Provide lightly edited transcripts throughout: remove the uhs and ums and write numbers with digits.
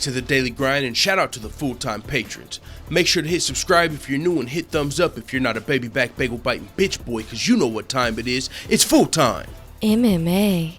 to the Daily Grind, and shout out to the full-time patrons. Make sure to hit subscribe if you're new and hit thumbs up if you're not a baby back bagel biting bitch boy, cause you know what time it is. It's full time. MMA.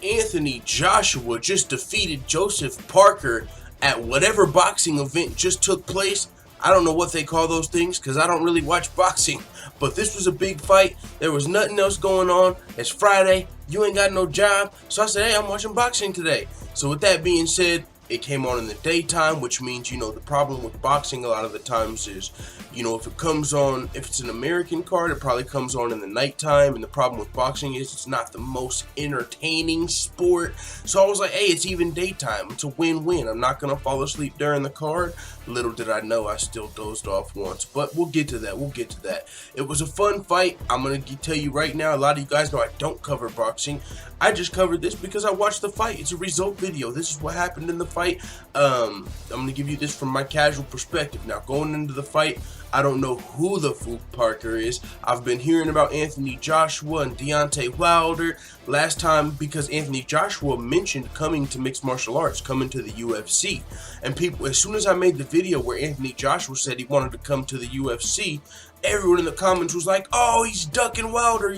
Anthony Joshua just defeated Joseph Parker at whatever boxing event just took place. I don't know what they call those things because I don't really watch boxing, but this was a big fight. There was nothing else going on. It's Friday. You ain't got no job. So I said, hey, I'm watching boxing today. So with that being said, it came on in the daytime, which means, the problem with boxing a lot of the times is, if it comes on, if it's an American card, it probably comes on in the nighttime. And the problem with boxing is it's not the most entertaining sport. So I was like, hey, it's even daytime. It's a win-win. I'm not going to fall asleep during the card. Little did I know I still dozed off once. But we'll get to that. It was a fun fight. I'm going to tell you right now, a lot of you guys know I don't cover boxing. I just covered this because I watched the fight. It's a result video. This is what happened in the fight. I'm going to give you this from my casual perspective. Now, going into the fight, I don't know who the fuck Parker is. I've been hearing about Anthony Joshua and Deontay Wilder last time because Anthony Joshua mentioned coming to mixed martial arts, coming to the UFC. And people, as soon as I made the video where Anthony Joshua said he wanted to come to the UFC, everyone in the comments was like, oh, he's ducking Wilder.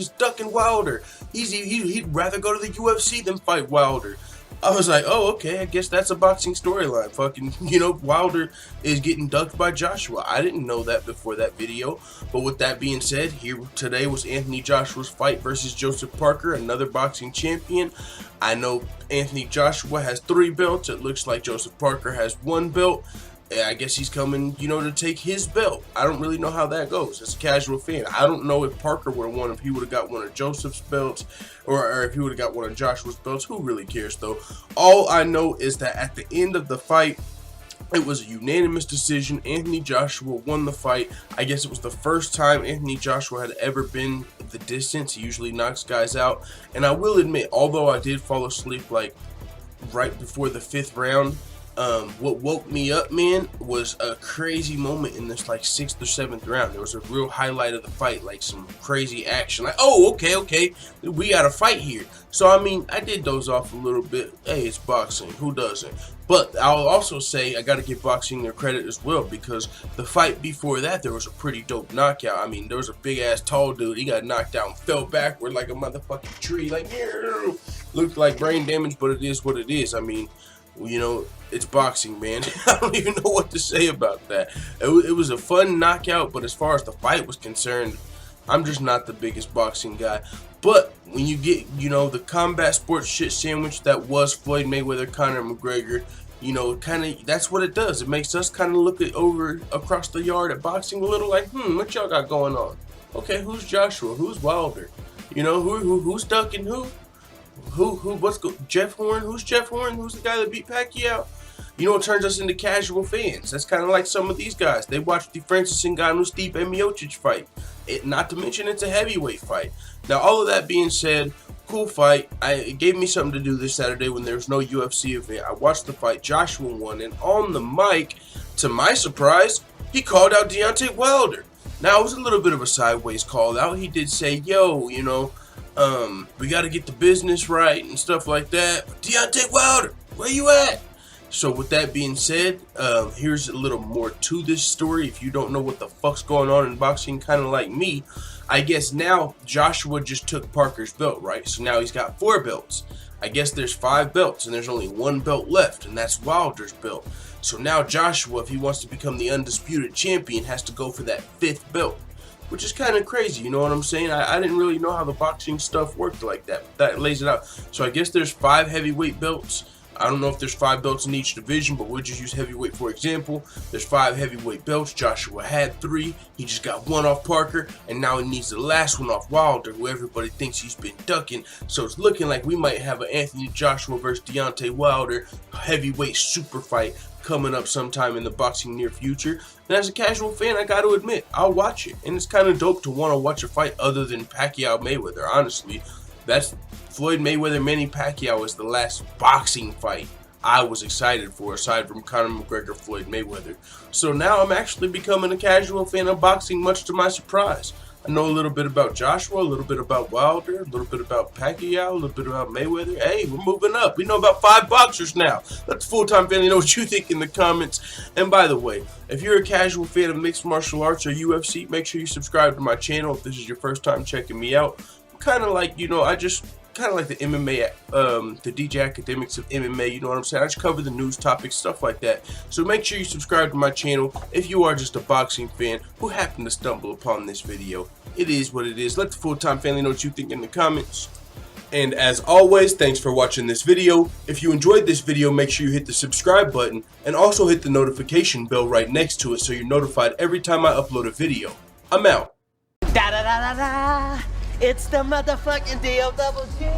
He'd rather go to the UFC than fight Wilder. I was like, oh, okay, I guess that's a boxing storyline. Fucking, Wilder is getting ducked by Joshua. I didn't know that before that video. But with that being said, here today was Anthony Joshua's fight versus Joseph Parker, another boxing champion. I know Anthony Joshua has 3 belts. It looks like Joseph Parker has 1 belt. I guess he's coming, to take his belt. I don't really know how that goes. As a casual fan, I don't know if Parker would have won if he would have got one of Joseph's belts or if he would have got one of Joshua's belts. Who really cares, though? All I know is that at the end of the fight, it was a unanimous decision. Anthony Joshua won the fight. I guess it was the first time Anthony Joshua had ever been the distance. He usually knocks guys out. And I will admit, although I did fall asleep like right before the 5th round, what woke me up, man, was a crazy moment in this 6th or 7th round. There was a real highlight of the fight, like some crazy action. Like, oh, okay, we got a fight here. So, I did doze off a little bit. Hey, it's boxing. Who doesn't? But I'll also say I got to give boxing their credit as well because the fight before that, there was a pretty dope knockout. There was a big-ass tall dude. He got knocked out and fell backward like a motherfucking tree. Looked like brain damage, but it is what it is. It's boxing, man. I don't even know what to say about that. It was a fun knockout, but as far as the fight was concerned, I'm just not the biggest boxing guy. But when you get, the combat sports shit sandwich that was Floyd Mayweather, Conor McGregor, that's what it does. It makes us kind of look over across the yard at boxing a little like, what y'all got going on? Okay, who's Joshua? Who's Wilder? Who's ducking who? Jeff Horn? Who's Jeff Horn? Who's the guy that beat Pacquiao? It turns us into casual fans. That's kind of like some of these guys. They watched the Francis Ngannou-Stipe Miocic fight. Not to mention it's a heavyweight fight. Now, all of that being said, cool fight. It gave me something to do this Saturday when there was no UFC event. I watched the fight. Joshua won, and on the mic, to my surprise, he called out Deontay Wilder. Now, it was a little bit of a sideways call out. He did say, yo, we got to get the business right and stuff like that. But Deontay Wilder, where you at? So with that being said, here's a little more to this story. If you don't know what the fuck's going on in boxing, kind of like me, I guess now Joshua just took Parker's belt, right? So now he's got 4 belts. I guess there's 5 belts and there's only 1 belt left, and that's Wilder's belt. So now Joshua, if he wants to become the undisputed champion, has to go for that 5th belt, which is kind of crazy, you know what I'm saying? I didn't really know how the boxing stuff worked like that. That lays it out. So I guess there's 5 heavyweight belts. I don't know if there's 5 belts in each division, but we'll just use heavyweight for example. There's 5 heavyweight belts. Joshua had 3. He just got 1 off Parker, and now he needs the last one off Wilder, who everybody thinks he's been ducking. So it's looking like we might have an Anthony Joshua versus Deontay Wilder heavyweight super fight coming up sometime in the boxing near future. And as a casual fan, I got to admit, I'll watch it. And it's kind of dope to want to watch a fight other than Pacquiao Mayweather, honestly. That's Floyd Mayweather Manny Pacquiao is the last boxing fight I was excited for, aside from Conor McGregor Floyd Mayweather. So now I'm actually becoming a casual fan of boxing, much to my surprise. I know a little bit about Joshua, a little bit about Wilder, a little bit about Pacquiao, a little bit about Mayweather. Hey, we're moving up. We know about 5 boxers now. Let the full-time family know what you think in the comments. And by the way, if you're a casual fan of mixed martial arts or UFC, make sure you subscribe to my channel if this is your first time checking me out. I'm kind of like, I just kind of like the MMA, the DJ academics of MMA, you know what I'm saying? I just cover the news topics, stuff like that. So make sure you subscribe to my channel if you are just a boxing fan who happened to stumble upon this video. It is what it is. Let the full-time family know what you think in the comments. And as always, thanks for watching this video. If you enjoyed this video, make sure you hit the subscribe button and also hit the notification bell right next to it so you're notified every time I upload a video. I'm out. Da da da da da. It's the motherfucking DOWG.